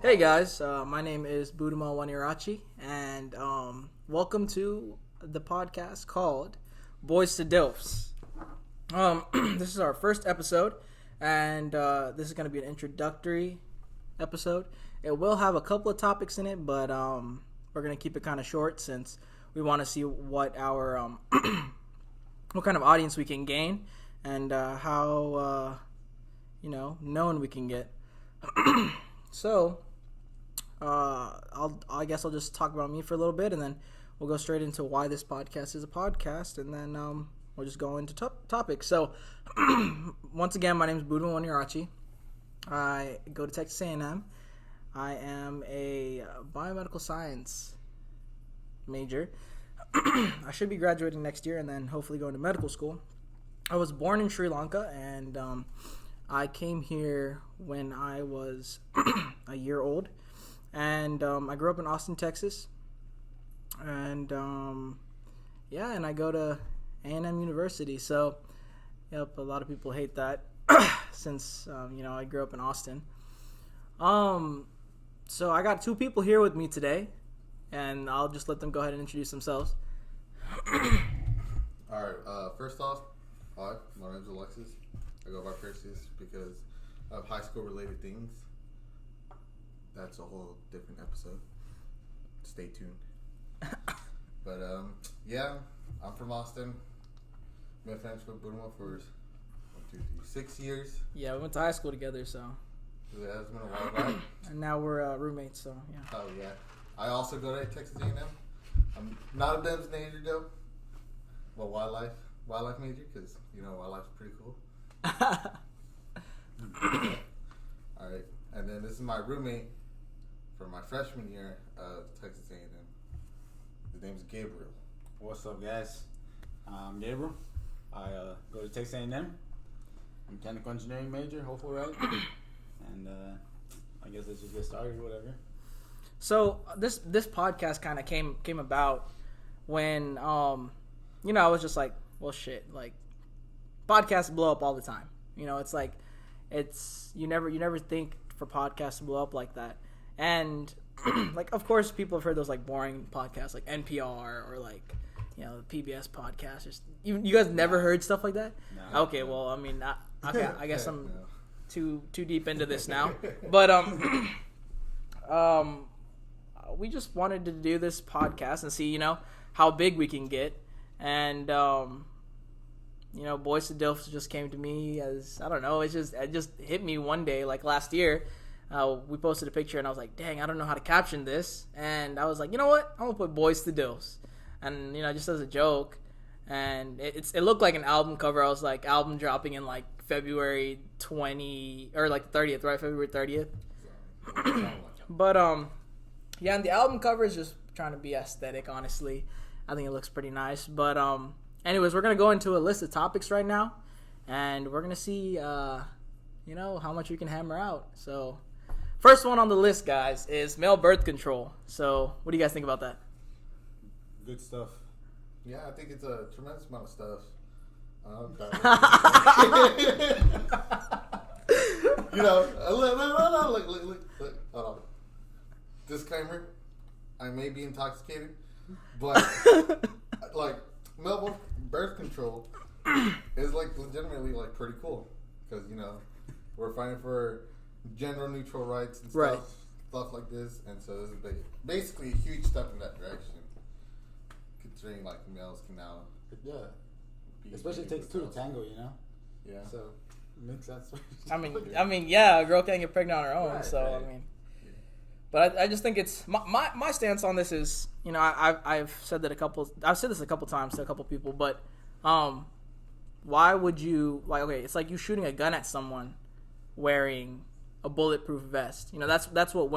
Hey guys, my name is Buduma Wanirachi, and welcome to the podcast called Boys to Diffs. This is our first episode, and this is going to be an introductory episode. It will have a couple of topics in it, but we're going to keep it kind of short since we want to see what our what kind of audience we can gain and how known we can get. So. I guess I'll just talk about me for a little bit, and then we'll go straight into why this podcast is a podcast, and then we'll just go into topics. So, once again, my name is Buduma Wanirachi. I go to Texas A&M. I am a biomedical science major. I should be graduating next year, and then hopefully going to medical school. I was born in Sri Lanka, and I came here when I was a year old. And I grew up in Austin, Texas, and and I go to A&M University. So, yep, a lot of people hate that since I grew up in Austin. So I got two people here with me today, and I'll just let them go ahead and introduce themselves. All right. First off, hi, my name's Alexis. I go by Perseus because of high school related things. That's a whole different episode. Stay tuned. But I'm from Austin. Been friends with Buduma for 6 years. Yeah, we went to high school together, so. Yeah, it's been a while back. And now we're roommates, so yeah. Oh yeah. I also go to Texas A&M. I'm not a BEMS major though. Well, wildlife major because wildlife's pretty cool. All right, and then this is my roommate. For my freshman year of Texas A&M. His name's Gabriel. What's up, guys? I'm Gabriel. I go to Texas A&M. I'm mechanical engineering major, hopefully, right? And I guess let's just get started or whatever. So this podcast kind of came about when I was just like, well, shit, like podcasts blow up all the time. It's like you never think for podcasts to blow up like that. And like, of course, people have heard those like boring podcasts like NPR or like the PBS podcast. You guys never heard stuff like that? No. Okay, well, I mean, I guess I'm too deep into this now. But we just wanted to do this podcast and see how big we can get. And Boys to Diffs just came to me as, I don't know, it just hit me one day like last year. We posted a picture, and I was like, dang, I don't know how to caption this. And I was like, you know what? I'm going to put Boys to Diffs. And, just as a joke. And it looked like an album cover. I was like, album dropping in, like, February 20, or, like, 30th, right? February 30th. But, and the album cover is just trying to be aesthetic, honestly. I think it looks pretty nice. But, anyways, we're going to go into a list of topics right now. And we're going to see, how much we can hammer out. So... First one on the list, guys, is male birth control. So, what do you guys think about that? Good stuff. Yeah, I think it's a tremendous amount of stuff. Look, hold on. Disclaimer: I may be intoxicated, but like male birth control is like legitimately like pretty cool because we're fighting for gender neutral rights and stuff, right. Stuff like this, and so this is basically a huge step in that direction. Considering like males can now, especially it takes two to tango, Yeah. So it makes sense. I mean, yeah, a girl can't get pregnant on her own. Right, so right. I mean, but I just think it's my stance on this is I've said this a couple times to a couple people, but why would you it's like you shooting a gun at someone wearing a bulletproof vest. That's what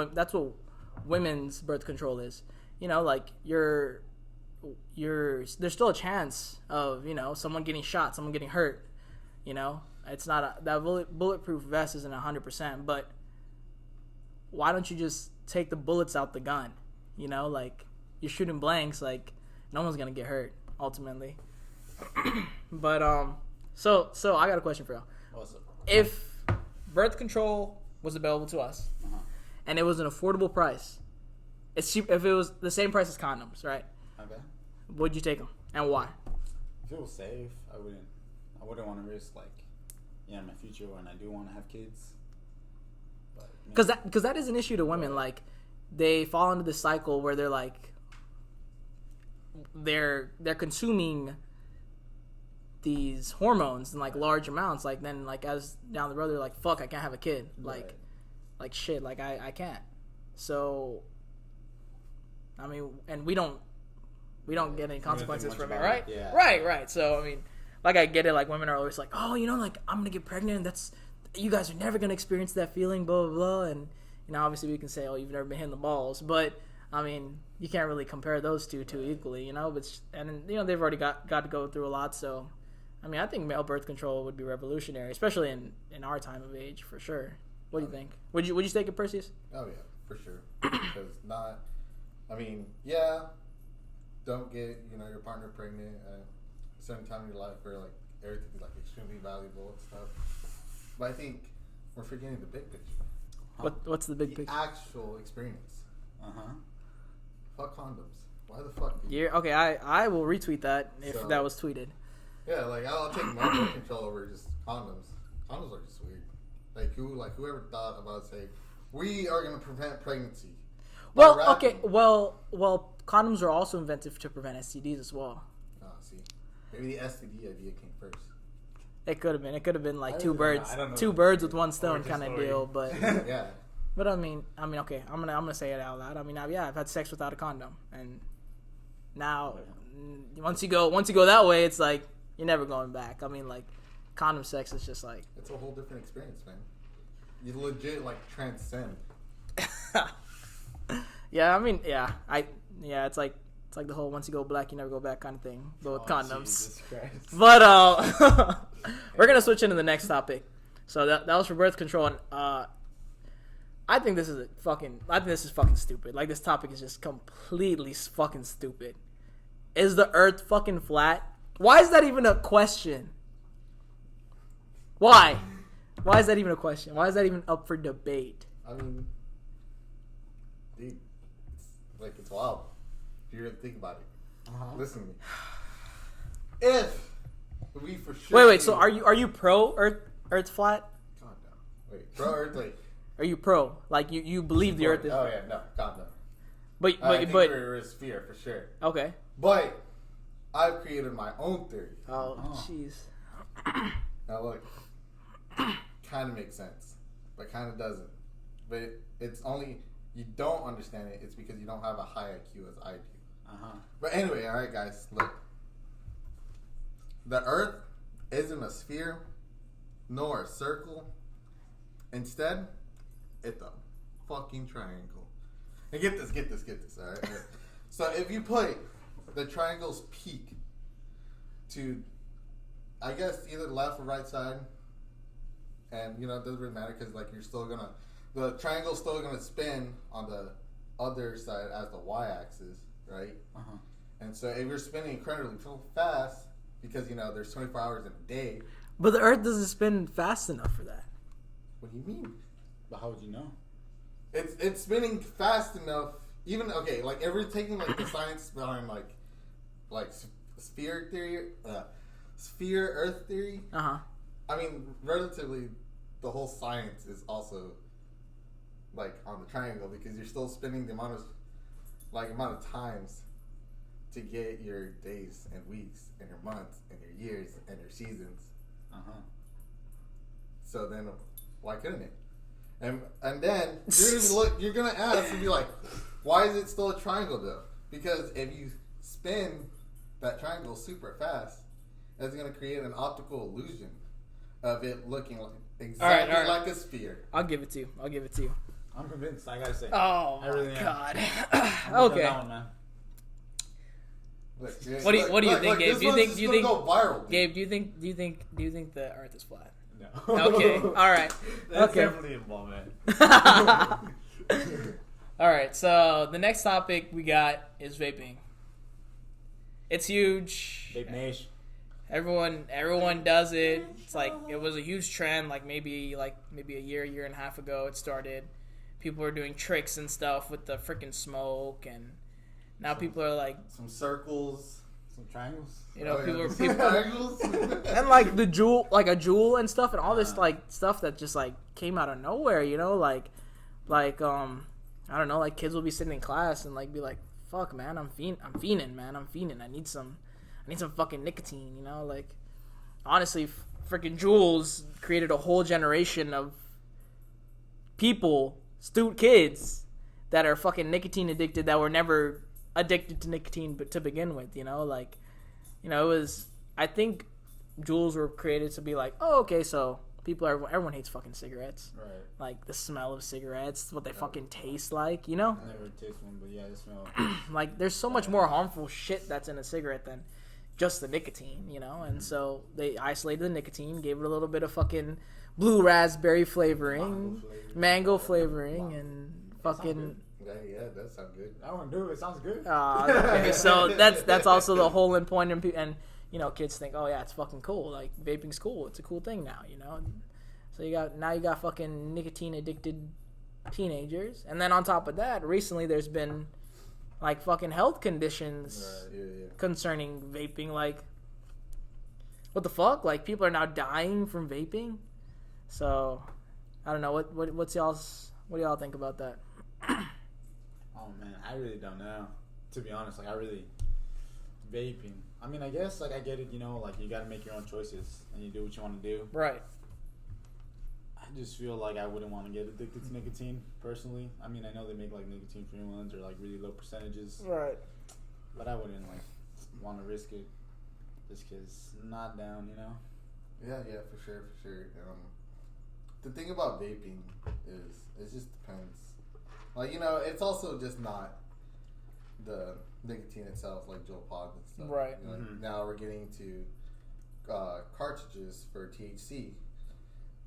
women's birth control is. Like there's still a chance of someone getting shot, someone getting hurt. It's not that bulletproof vest isn't 100%, but why don't you just take the bullets out the gun? Like you're shooting blanks, like no one's gonna get hurt ultimately. But so I got a question for y'all. What's up? If birth control was available to us, and it was an affordable price. It's cheap if it was the same price as condoms, right? Okay. Would you take them, and why? If it was safe, I wouldn't want to risk my future when I do want to have kids. Because that is an issue to women. Like, they fall into this cycle where they're like, they're consuming these hormones in like large amounts. Like, then like as down the road they're like, fuck, I can't have a kid. Like shit, like I can't. So, I mean, and we don't get any consequences from it, right? Yeah. Right. So, I mean, like, I get it. Like, women are always like, oh, like, I'm gonna get pregnant. That's, you guys are never gonna experience that feeling, blah blah blah. And obviously we can say, oh, you've never been hitting the balls, but I mean, you can't really compare those two equally, But they've already got to go through a lot. So, I mean, I think male birth control would be revolutionary, especially in our time of age, for sure. What do you think? Would you take it, Perseus? Oh yeah, for sure. Because don't get your partner pregnant at a certain time in your life where like everything's like extremely valuable and stuff. But I think we're forgetting the big picture. What's the big picture? Actual experience. Fuck condoms. Why the fuck? Okay, I will retweet that if that was tweeted. Yeah, like I'll take my birth control over just condoms. Condoms are just weird. Whoever thought about saying we are going to prevent pregnancy. Well, okay, well, condoms are also invented to prevent STDs as well. Oh, see, maybe the STD idea came first. It could have been. It could have been like two birds with one stone kind of deal. But yeah. But I mean, okay, I'm gonna say it out loud. I mean, I've had sex without a condom, and now once you go that way, it's like you're never going back. I mean, like, condom sex is just like, it's a whole different experience, man. You legit like transcend. Yeah, I mean, it's like the whole once you go black, you never go back kind of thing, but with condoms. Jesus Christ. But we're gonna switch into the next topic. So that was for birth control, and I think this is fucking stupid. Like, this topic is just completely fucking stupid. Is the Earth fucking flat? Why is that even a question? Why? Why is that even a question? Why is that even up for debate? I mean, dude, it's wild. If you really think about it. Listen to me. If we for sure. Wait. So are you pro Earth flat? Calm down. Wait, pro Earth, like. Are you pro? Like, you believe the Earth is? Oh yeah, no, calm down. But I think we're a sphere for sure. Okay. But I've created my own theory. Oh jeez. Now look, kind of makes sense, but kind of doesn't. But it's only you don't understand it. It's because you don't have a high IQ as I do. But anyway, all right, guys, look. The Earth isn't a sphere, nor a circle. Instead, it's a fucking triangle. And get this, all right? So if you put the triangle's peak to, I guess, either left or right side, and it doesn't really matter because like the triangle's still gonna spin on the other side as the y-axis, right? And so if you're spinning incredibly fast, because there's 24 hours in a day. But the Earth doesn't spin fast enough for that. What do you mean? But how would you know? It's spinning fast enough. Even okay, like if we're taking like the science behind like sphere theory, sphere Earth theory. I mean, relatively, the whole science is also like on the triangle because you're still spinning the amount of times to get your days and weeks and your months and your years and your seasons. So then, why couldn't it? And then you're gonna ask and be like, why is it still a triangle though? Because if you spin that triangle super fast, it's gonna create an optical illusion of it looking like exactly like a sphere. I'll give it to you. I'm convinced. I gotta say. Oh my God. Okay. That one, man. Look, what do you think, Gabe? Do you think go viral, Gabe? Do you think the Earth is flat? No. Okay. All right. That's okay. definitely involved, man. All right. So the next topic we got is vaping. It's huge. Vape Nation. Everyone does it. It's like it was a huge trend. Like maybe a year and a half ago, it started. people were doing tricks and stuff with the freaking smoke, and now people are like some circles, some triangles. People triangles, and like a jewel and stuff, and all this like stuff that just like came out of nowhere. I don't know, like kids will be sitting in class and like be like, "Fuck, man, I'm fiending, man. I'm fiending. I need some fucking nicotine." Like honestly, freaking Juuls created a whole generation of people, kids that are fucking nicotine addicted that were never addicted to nicotine but to begin with. It was. I think Juuls were created to be like, oh, okay, so everyone hates fucking cigarettes. Right. Like the smell of cigarettes, what they fucking taste like, I never taste one, but yeah, the smell. Like there's so much more harmful shit that's in a cigarette than just the nicotine, and so they isolated the nicotine, gave it a little bit of fucking blue raspberry flavoring, mango flavoring, and fucking. Yeah, that sounds good. I want to do it. It sounds good. Okay, so that's also the whole point, and kids think, oh yeah, it's fucking cool. Like vaping's cool. It's a cool thing now, So you got fucking nicotine addicted teenagers, and then on top of that, recently there's been like fucking health conditions concerning vaping. Like, what the fuck? Like people are now dying from vaping. So I don't know what do y'all think about that? Oh man, I really don't know. To be honest, like vaping. I mean, I guess like I get it. Like you got to make your own choices and you do what you want to do. Right. I just feel like I wouldn't want to get addicted to nicotine personally. I mean, I know they make like nicotine free ones or like really low percentages. Right. But I wouldn't like want to risk it just because not down. Yeah, for sure. The thing about vaping is it just depends. Like, it's also just not the nicotine itself, like Joe Pod and stuff. Right. Now we're getting to cartridges for THC.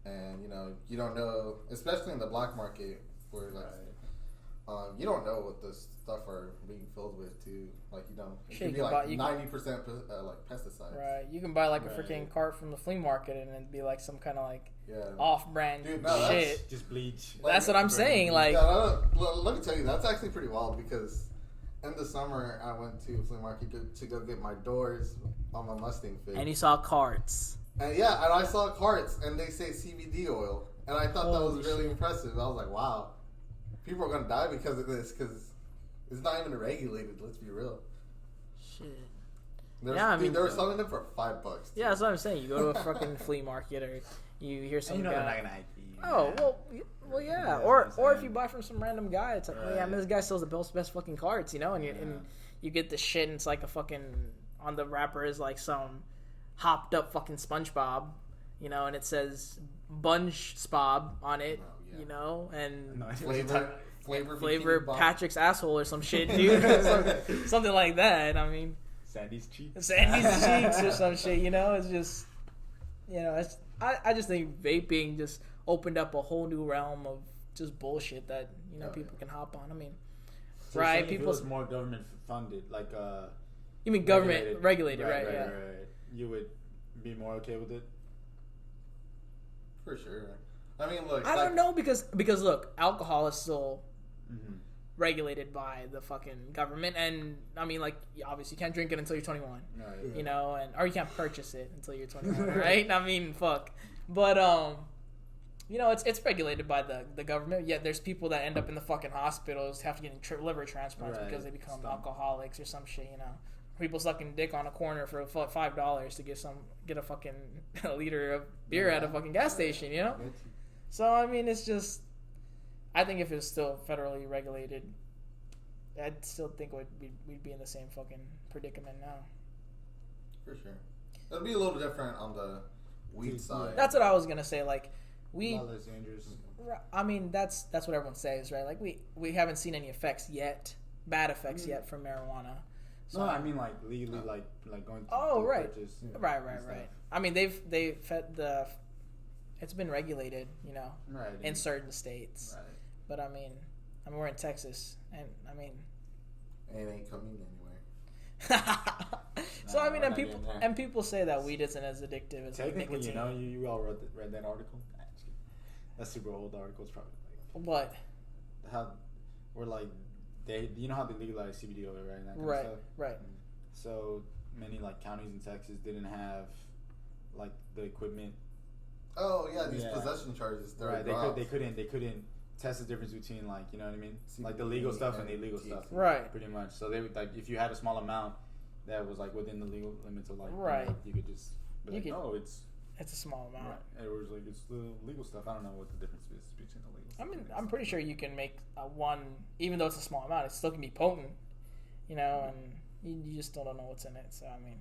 And, you don't know, especially in the black market, where, like, you don't know what the stuff are being filled with, too. Like, it could be, like, 90% pesticides. Right. You can buy, like, a freaking cart from the flea market and it'd be, like, some kind of, like, yeah. off-brand shit. Just bleach. That's what I'm saying. Like, let me tell you, that's actually pretty wild because in the summer I went to a flea market to go get my doors on my Mustang Fit. And you saw carts. And I saw carts and they say CBD oil, and I thought that was really impressive. I was like, wow, people are gonna die because of this because it's not even regulated. Let's be real. Shit. They were selling them for $5. Yeah, that's what I'm saying. You go to a fucking flea market or you hear some guy. They're not gonna hype you. Oh well, yeah. Or if you buy from some random guy, it's like, I mean, this guy sells the best fucking carts, and you get the shit, and it's like a fucking on the wrapper is like some hopped up fucking SpongeBob, and it says Bunge Spob on it, and flavor Patrick's asshole or some shit, dude, something like that. I mean, Sandy's cheeks or some shit. It's just, I just think vaping just opened up a whole new realm of just bullshit that people can hop on. I mean, so right? People, if it was more government funded, like you mean government regulated, right? Yeah. Right. You would be more okay with it? For sure. I mean, look. I don't know because look, alcohol is still regulated by the fucking government, and I mean, like, obviously you can't drink it until you're 21, right. Or you can't purchase it until you're 21, right? I mean, fuck. But it's regulated by the government. Yet there's people that end up in the fucking hospitals, have to get liver transplants because they become alcoholics or some shit. People sucking dick on a corner for $5 to get a fucking liter of beer at a fucking gas station, So I mean, it's just, I think if it was still federally regulated, I'd still think we'd be in the same fucking predicament now. For sure, it'll be a little different on the weed side. That's what I was gonna say. Like, a lot less dangerous. I mean, that's what everyone says, right? Like, we haven't seen any effects yet, bad effects yet from marijuana. So, no, I mean like legally, like going to purchase, right. I mean they fed it's been regulated, in certain states. Right. But I mean we're in Texas, and I mean it ain't coming anywhere. So I mean, and people say that weed isn't as addictive as technically, nicotine. you all read that article. That's super old article. It's probably what? how we're like they you know how they legalized CBD oil, right? And that kind Right. of stuff. Right. So many like counties in Texas didn't have like the equipment. Oh yeah, these Yeah. possession charges. Right. They couldn't test the difference between like you know what I mean, like the legal stuff and the illegal stuff. Right. Pretty much. So they would like if you had a small amount that was like within the legal limits of like Right. you could just be You like, could- oh, it's It's a small amount. right. It was like it's the legal stuff. I don't know what the difference is between the legal. I stuff mean, and I'm pretty sure you can make one, even though it's a small amount, it still can be potent, you know, and you just still don't know what's in it. So, I mean,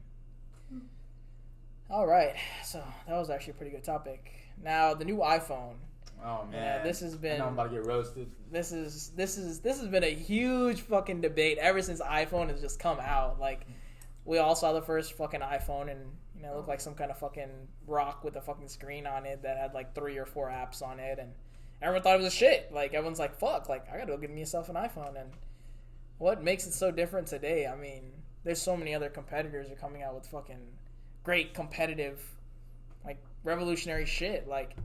all right. So that was actually a pretty good topic. Now, the new iPhone. Oh man, Yeah, this has been. I know I'm about to get roasted. This has been a huge fucking debate ever since iPhone has just come out. Like, we all saw the first fucking iPhone, and you know, it looked like some kind of fucking rock with a fucking screen on it that had like 3 or 4 apps on it, and everyone thought it was a shit. Like, everyone's like, "Fuck!" Like, I gotta go get myself an iPhone. And what makes it so different today? I mean, there's so many other competitors are coming out with fucking great competitive, like revolutionary shit. Like,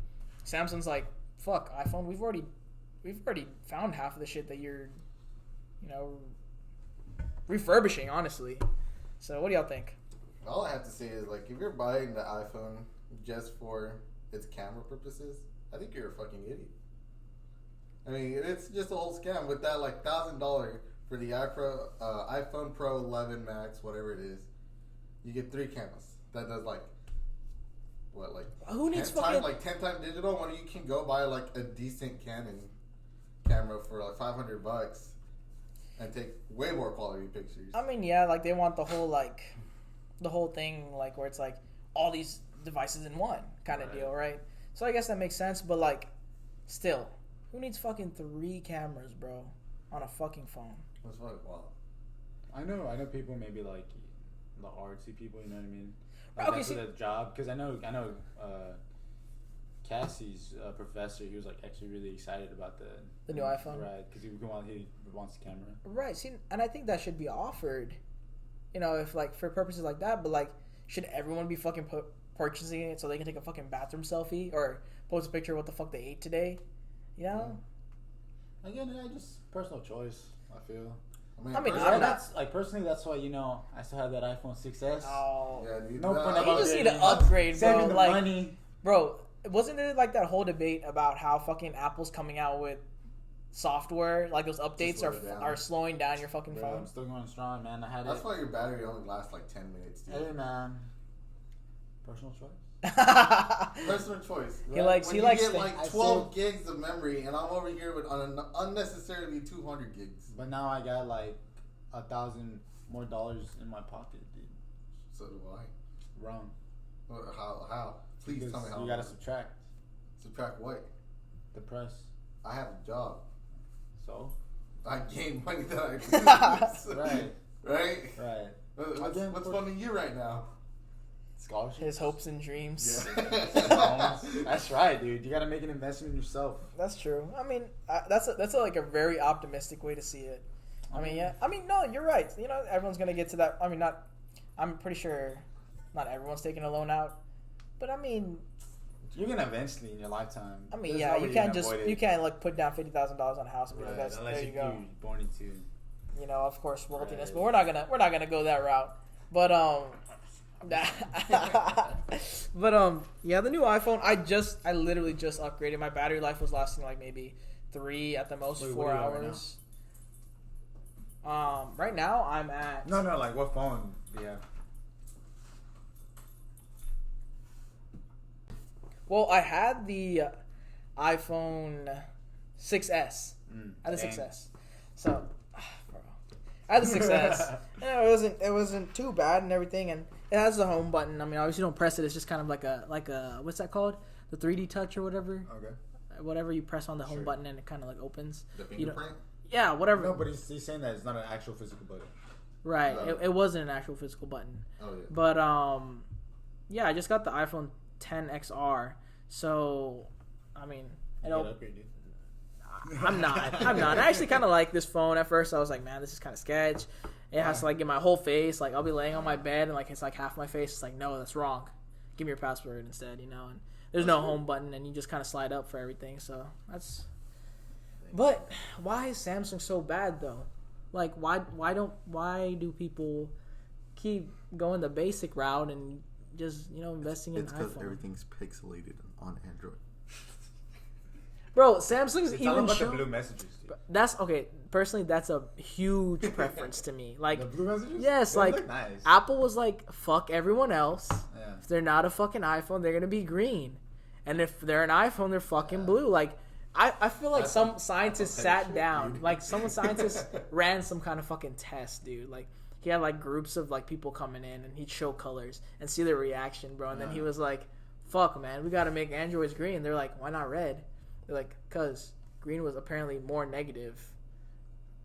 Samsung's like, "Fuck, iPhone, we've already found half of the shit that you're, you know, refurbishing, honestly." So what do y'all think? All I have to say is, like, if you're buying the iPhone just for its camera purposes, I think you're a fucking idiot. I mean, it's just a whole scam with that, like, $1,000 for the iPhone Pro 11 Max, whatever it is. You get 3 cameras. That does, like, what, like, Who needs 10 fucking... times, like 10 times digital, when you can go buy, like, a decent Canon camera for, like, $500 and take way more quality pictures. I mean, yeah, like, they want the whole thing, like, where it's, like, all these devices in one kind of Right. deal, right? So I guess that makes sense, but, like, still, who needs fucking 3 cameras, bro, on a fucking phone? That's fucking wild. I know people maybe like the artsy people. You know what I mean? Like Okay, that's see- a job because I know Cassie's professor. He was like actually really excited about The new iPhone? right? Because he wants the camera. Right, see, and I think that should be offered, you know, if, like, for purposes like that, but, like, should everyone be fucking purchasing it so they can take a fucking bathroom selfie or post a picture of what the fuck they ate today? You know? Again, just personal choice. I feel. I mean, personally, I'm not- That's like personally. That's why I still have that iPhone 6s. Oh. Yeah, dude, No that- point You about just need to upgrading. upgrade, bro. Saving the Like, money. bro, wasn't there like that whole debate about how fucking Apple's coming out with software, like those updates slow it down. are slowing down your fucking Bro, I'm phone? still going strong, man. I had That's it. why your battery only lasts like 10 minutes, dude. Hey, man. Personal choice. Personal choice. He likes- When he you likes get the- like 12 gigs of memory, and I'm over here with unnecessarily 200 gigs. But now I got like $1,000 more in my pocket, dude. So do I. Wrong. How? Please Because tell me how. you gotta subtract Subtract what? the price. I have a job. So. I gain money that I lose. Right. Right? Right. What's funding you right now? Scholarship. His hopes and dreams. Yeah. That's right, dude. You gotta make an investment in yourself. That's true. I mean, that's like a very optimistic way to see it. I mean, yeah. I mean, no, you're right. You know, everyone's gonna get to that. I mean, not. I'm pretty sure, not everyone's taking a loan out, but I mean, You're gonna eventually in your lifetime. I mean, There's yeah, no way you you're can't gonna just avoid it. you can't like put down $50,000 on a house and be Right, like, that's, unless there you go. you're born into. You know, of course, wealthiness, Right. but we're not gonna go that route. But yeah, the new iPhone. I literally just upgraded. My battery life was lasting like maybe 3 at the most, Wait, 4 what are you at right hours. Right now I'm at No, like what phone do you have? Well, I had the iPhone 6s. I had the dang. 6s. So, bro, I had the 6s. And it wasn't too bad and everything, and it has the home button. I mean, obviously you don't press it. It's just kind of like a what's that called? The 3D touch or whatever. Okay. Whatever you press on the home Sure. button and it kind of like opens. The You don't- fingerprint? Yeah, whatever. No, but he's saying that it's not an actual physical button. Right. No. It wasn't an actual physical button. Oh, yeah. But yeah, I just got the iPhone 10 XR. So, I mean, You gotta upgrade, dude. I'm not. I actually kind of like this phone. At first, I was like, man, this is kind of sketch. It has to like get my whole face. Like, I'll be laying on my bed and like it's like half my face. It's like, no, that's wrong. Give me your password instead, you know. And there's no home button, and you just kind of slide up for everything. So that's But why is Samsung so bad though? Like why do people keep going the basic route and just investing in It's because iPhone? everything's pixelated on Android. Bro, Samsung's It's all even about the shown. blue messages, dude. That's okay. Personally, that's a huge preference to me. Like, The blue messages? yes, They like look nice. Apple was like, fuck everyone else. Yeah. If they're not a fucking iPhone, they're gonna be green, and if they're an iPhone, they're fucking blue. Like, I feel like That's some a scientists petty sat shit, down, dude. like some scientists ran some kind of fucking test, dude. Like he had like groups of like people coming in, and he'd show colors and see their reaction, bro. And then he was like, "Fuck, man, we gotta make Androids green." They're like, "Why not red?" They're like, "Cause green was apparently more negative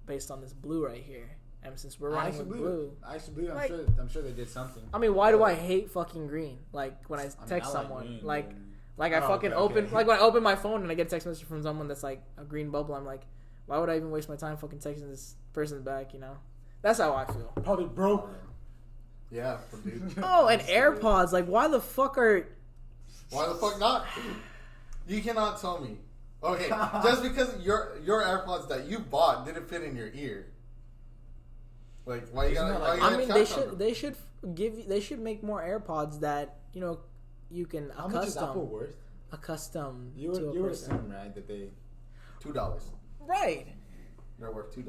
based on this blue right here, and since we're running with blue." I actually believe. Like- I'm sure they did something. I mean, why do I hate fucking green? Like when I text someone, green, like. dude. Like I Oh, fucking okay, open, okay. like when I open my phone and I get a text message from someone that's like a green bubble, I'm like, why would I even waste my time fucking texting this person back? That's how I feel. Probably broke. Yeah, dude. Oh, and AirPods, like why the fuck are? Why the fuck not? You cannot tell me. Okay, just because your AirPods that you bought didn't fit in your ear. Like why you Isn't gotta? that Why like- you I gotta mean, chat they should they should make more AirPods that you can How much is Apple accustom worth? You to a would person. assume, right, that they. $2. Right. They're worth $2.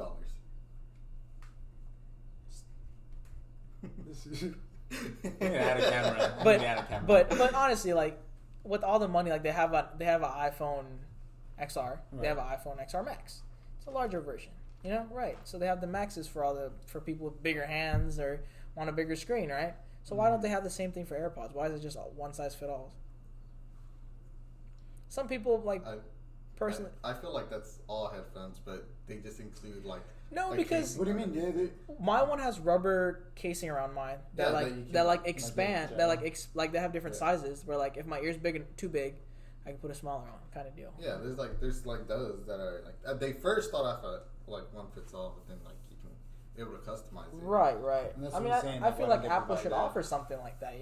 Add a camera. But Add a camera. but honestly, like with all the money, like they have an iPhone XR, they have an iPhone XR Max. It's a larger version, right? So they have the Maxes for people with bigger hands or want a bigger screen, right? So why don't they have the same thing for AirPods? Why is it just one size fit all? Some people like personally. I feel like that's all headphones, but they just include like. No, like because casing What do you on mean? it. Yeah, my one has rubber casing around mine that Yeah, that you like can- expand, like that like they have different Yeah. sizes. Where like if my ear's too big, I can put a smaller on, kind of deal. Yeah, there's like those that are like they first thought off like one fits all, but then like you can be able to customize it. Right. And that's I what mean, I'm saying, I like, feel why like don't they Apple provide should that? offer something like that,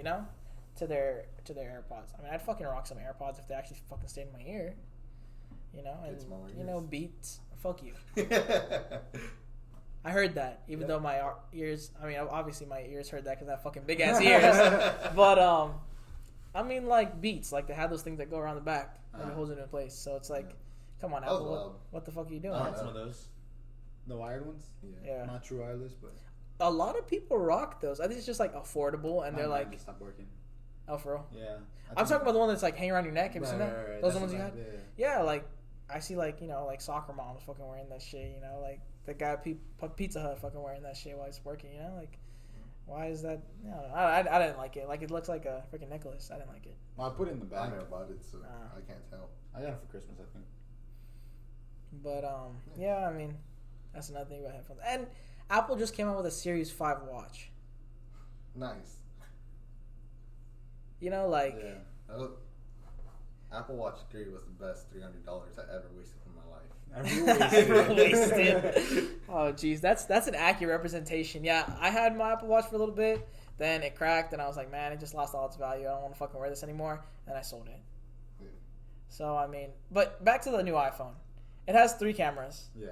to their AirPods. I mean, I'd fucking rock some AirPods if they actually fucking stayed in my ear, and smaller ears. Beats. Fuck you. I heard that, even though my ears. I mean, obviously my ears heard that because I have fucking big ass ears. But I mean, like Beats, like they have those things that go around the back and it holds it in place. So it's like, come on, That was Apple, wild. what the fuck are you doing? I Oh, had no. some of those. The wired ones. Yeah, Not true wireless, but. a lot of people rock those. I think it's just like affordable, and they're mine like, just stopped working. oh, for real. Yeah. I'm talking about the one that's like hanging around your neck. Have you seen that? Right. Those That's are the ones you what had? I- yeah. Yeah, like I see like like soccer moms fucking wearing that shit. Like the guy at Pizza Hut fucking wearing that shit while he's working. Like why is that? I didn't like it. Like it looks like a freaking necklace. I didn't like it. Well, I put it in the I bag. never bought it, so I can't tell. I got it for Christmas, I think. But yeah, I mean that's another thing about headphones. And Apple just came out with a Series 5 watch. Nice. Like Yeah. That was, Apple Watch 3 was the best $300 I ever wasted in my life. Ever wasted. Oh jeez, that's an accurate representation. Yeah, I had my Apple Watch for a little bit, then it cracked, and I was like, man, it just lost all its value. I don't want to fucking wear this anymore, and I sold it. Yeah. So I mean, but back to the new iPhone. It has 3 cameras. Yeah.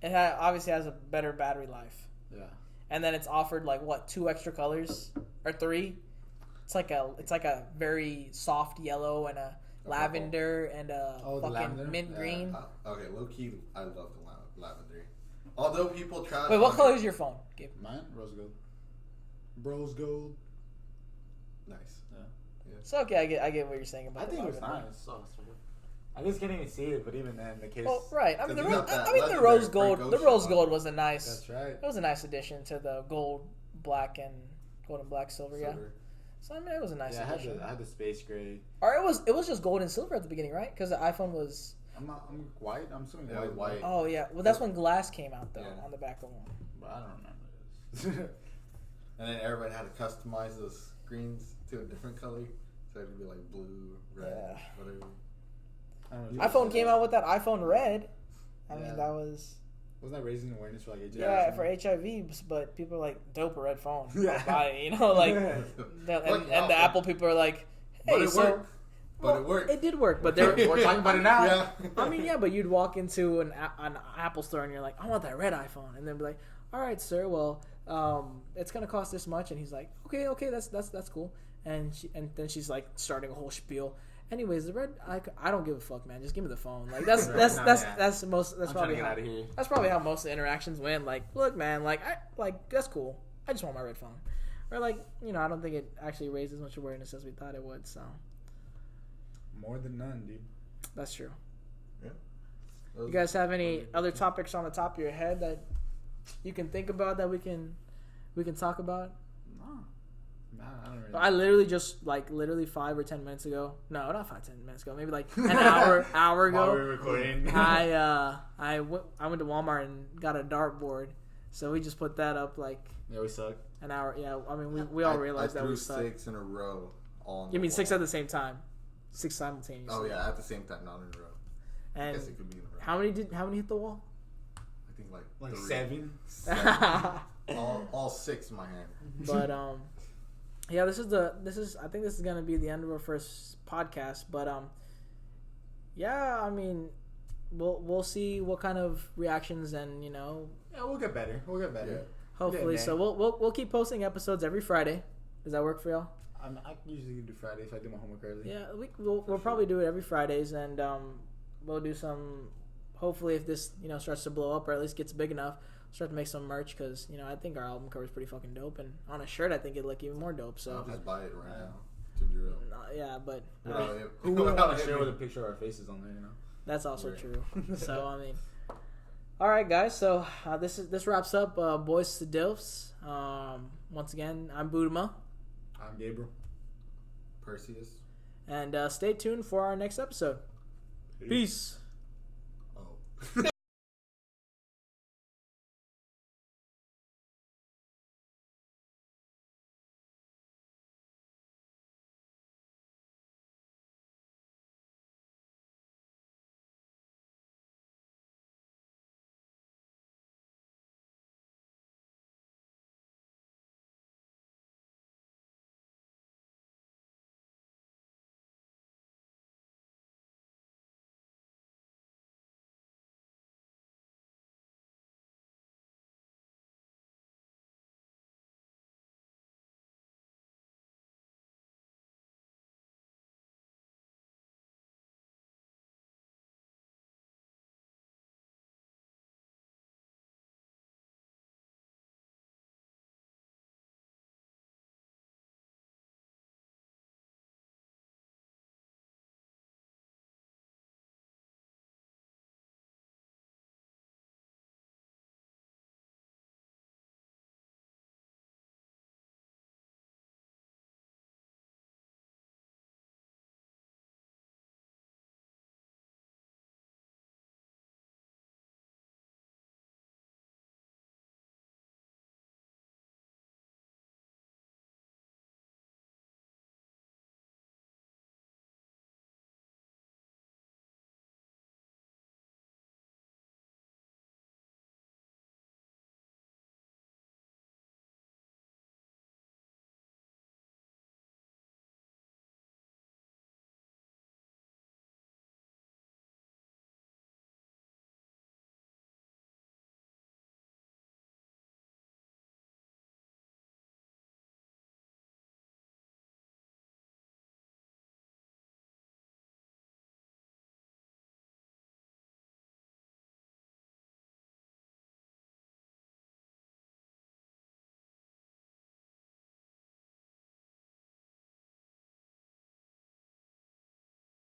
It obviously has a better battery life, Yeah. and then it's offered like 2 extra colors or 3. It's like a very soft yellow and a lavender and a Oh, the fucking lavender? mint Yeah. green. Okay, low key, I love the lavender. Although people try. Wait, what color is your phone, Gabe? Mine? Rose gold. Rose gold. Nice. So okay, I get what you're saying about. I the think it was lavender. nice. I just can't even see it, but even then, the case. Well, right. I mean, the, Because you ro- got that I mean, the legendary rose gold. Frank The Ocean rose on gold it. was a nice. That's right. It was a nice addition to the gold, black, and silver. Yeah. Silver. So I mean, it was a nice Yeah, addition. I had the space gray. Or it was just gold and silver at the beginning, right? Because the iPhone was. I'm white. I'm assuming Yeah, white. white. Oh yeah. Well, that's when glass came out though Yeah. on the back of one. But I don't remember this. And then everybody had to customize those screens to a different color, so it could be like blue, red, Yeah. whatever. I don't know. iPhone came out with that iPhone Red. I Yeah. mean, that was. Wasn't that raising awareness for like HIV? Yeah, for HIV, but people are like, dope, a red phone. Yeah. Buy it, like, Look, and the Apple people are like, But hey, it so worked. But it worked. It did work, but there. We're talking about it now. Yeah. I mean, yeah, but you'd walk into an Apple store and you're like, I want that red iPhone, and they'd be like, all right, sir, well, it's gonna cost this much, and he's like, okay, that's cool, and then she's like starting a whole spiel. Anyways, the red, I don't give a fuck, man. Just give me the phone. Like that's probably how most of the interactions went. Like, look, man, that's cool. I just want my red phone. Or like, I don't think it actually raised as much awareness as we thought it would. So more than none, dude. that's true. Yeah. You guys have any other topics on the top of your head that you can think about that we can talk about? No, I don't really. I literally just 5 or 10 minutes ago. No, not 5-10 minutes ago. Maybe like an hour ago. While we were recording. I went to Walmart and got a dartboard. So we just put that up like Yeah, we suck. an hour. Yeah, I mean we all realized that we suck. 6 in a row. You mean 6 at the same time? 6 simultaneously. Oh yeah, at the same time, not in a row. I And guess it could be in a row. how many hit the wall? I think Like 3. 7. all 6 in my hand. But yeah, I think this is gonna be the end of our first podcast. But yeah, I mean, we'll see what kind of reactions and Yeah, we'll get better. Yeah. hopefully. Yeah, So we'll keep posting episodes every Friday. Does that work for y'all? I usually do Friday if I do my homework early. Yeah, we'll probably do it every Fridays, and we'll do some. Hopefully, if this starts to blow up or at least gets big enough, start to make some merch because I think our album cover is pretty fucking dope, and on a shirt I think it'd look even more dope. So I'll just buy it right now. To be real. yeah, but Who wouldn't want to share with a picture of our faces on there? that's also Right. true. So I mean, all right, guys. So this wraps up Boys to Diffs. Once again, I'm Budima, I'm Gabriel. Perseus. and stay tuned for our next episode. Peace. Oh.